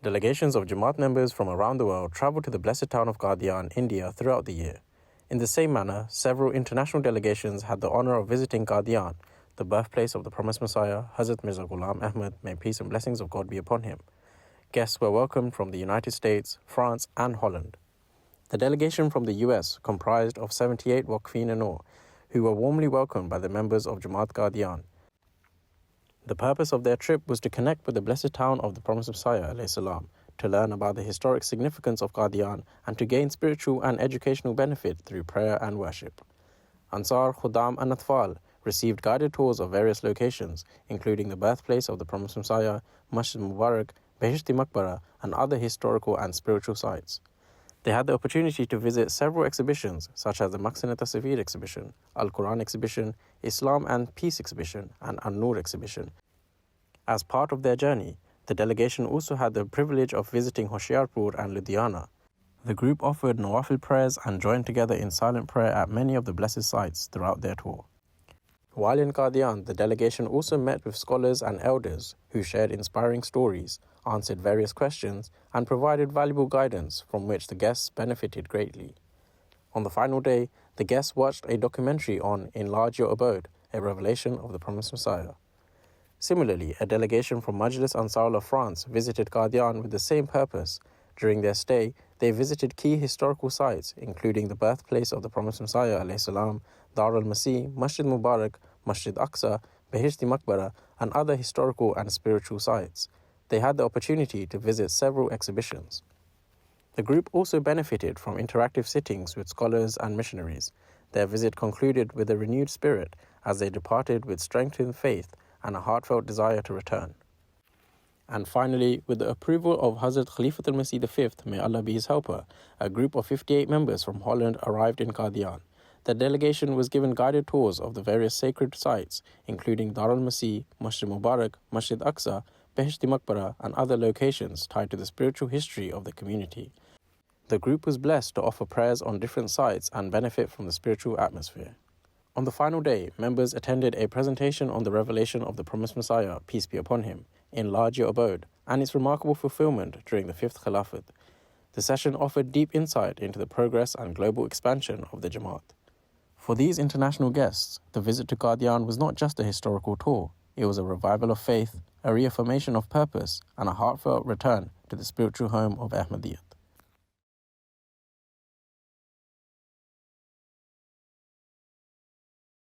Delegations of Jamaat members from around the world travel to the blessed town of Qadian, India throughout the year. In the same manner, several international delegations had the honor of visiting Qadian, the birthplace of the promised Messiah, Hazrat Mirza Ghulam Ahmad, may peace and blessings of God be upon him. Guests were welcomed from the United States, France and Holland. The delegation from the US comprised of 78 Waqfeen and Noor, who were warmly welcomed by the members of Jamaat Qadian. The purpose of their trip was to connect with the blessed town of the promised Messiah ﷺ, to learn about the historic significance of Qadian and to gain spiritual and educational benefit through prayer and worship. Ansar, Khuddam and Atfal received guided tours of various locations, including the birthplace of the promised Messiah, Masjid Mubarak, Behishti Maqbara and other historical and spiritual sites. They had the opportunity to visit several exhibitions such as the Maqsin Tasavir exhibition, Al-Quran exhibition, Islam and Peace exhibition and An-Nur exhibition. As part of their journey, the delegation also had the privilege of visiting Hoshiarpur and Ludhiana. The group offered Nawafil prayers and joined together in silent prayer at many of the blessed sites throughout their tour. While in Qadian, the delegation also met with scholars and elders who shared inspiring stories, answered various questions, and provided valuable guidance from which the guests benefited greatly. On the final day, the guests watched a documentary on Enlarge Your Abode, a revelation of the promised Messiah. Similarly, a delegation from Majlis Ansarullah France visited Qadian with the same purpose. During their stay, they visited key historical sites, including the birthplace of the promised Messiah ﷺ, Dar al-Masih, Masjid Mubarak, Masjid Aqsa, Behishti Maqbara, and other historical and spiritual sites. They had the opportunity to visit several exhibitions. The group also benefited from interactive sittings with scholars and missionaries. Their visit concluded with a renewed spirit as they departed with strengthened faith and a heartfelt desire to return. And finally, with the approval of Hazrat Khalifatul Masih V, may Allah be his helper, a group of 58 members from Holland arrived in Qadian. The delegation was given guided tours of the various sacred sites, including Dar al-Masih, Masjid Mubarak, Masjid Aqsa, Behishti Maqbara, and other locations tied to the spiritual history of the community. The group was blessed to offer prayers on different sites and benefit from the spiritual atmosphere. On the final day, members attended a presentation on the revelation of the promised Messiah, peace be upon him, Enlarge Your Abode, and its remarkable fulfillment during the 5th Khilafat. The session offered deep insight into the progress and global expansion of the Jamaat. For these international guests, the visit to Qadian was not just a historical tour, it was a revival of faith, a reaffirmation of purpose, and a heartfelt return to the spiritual home of Ahmadiyyat.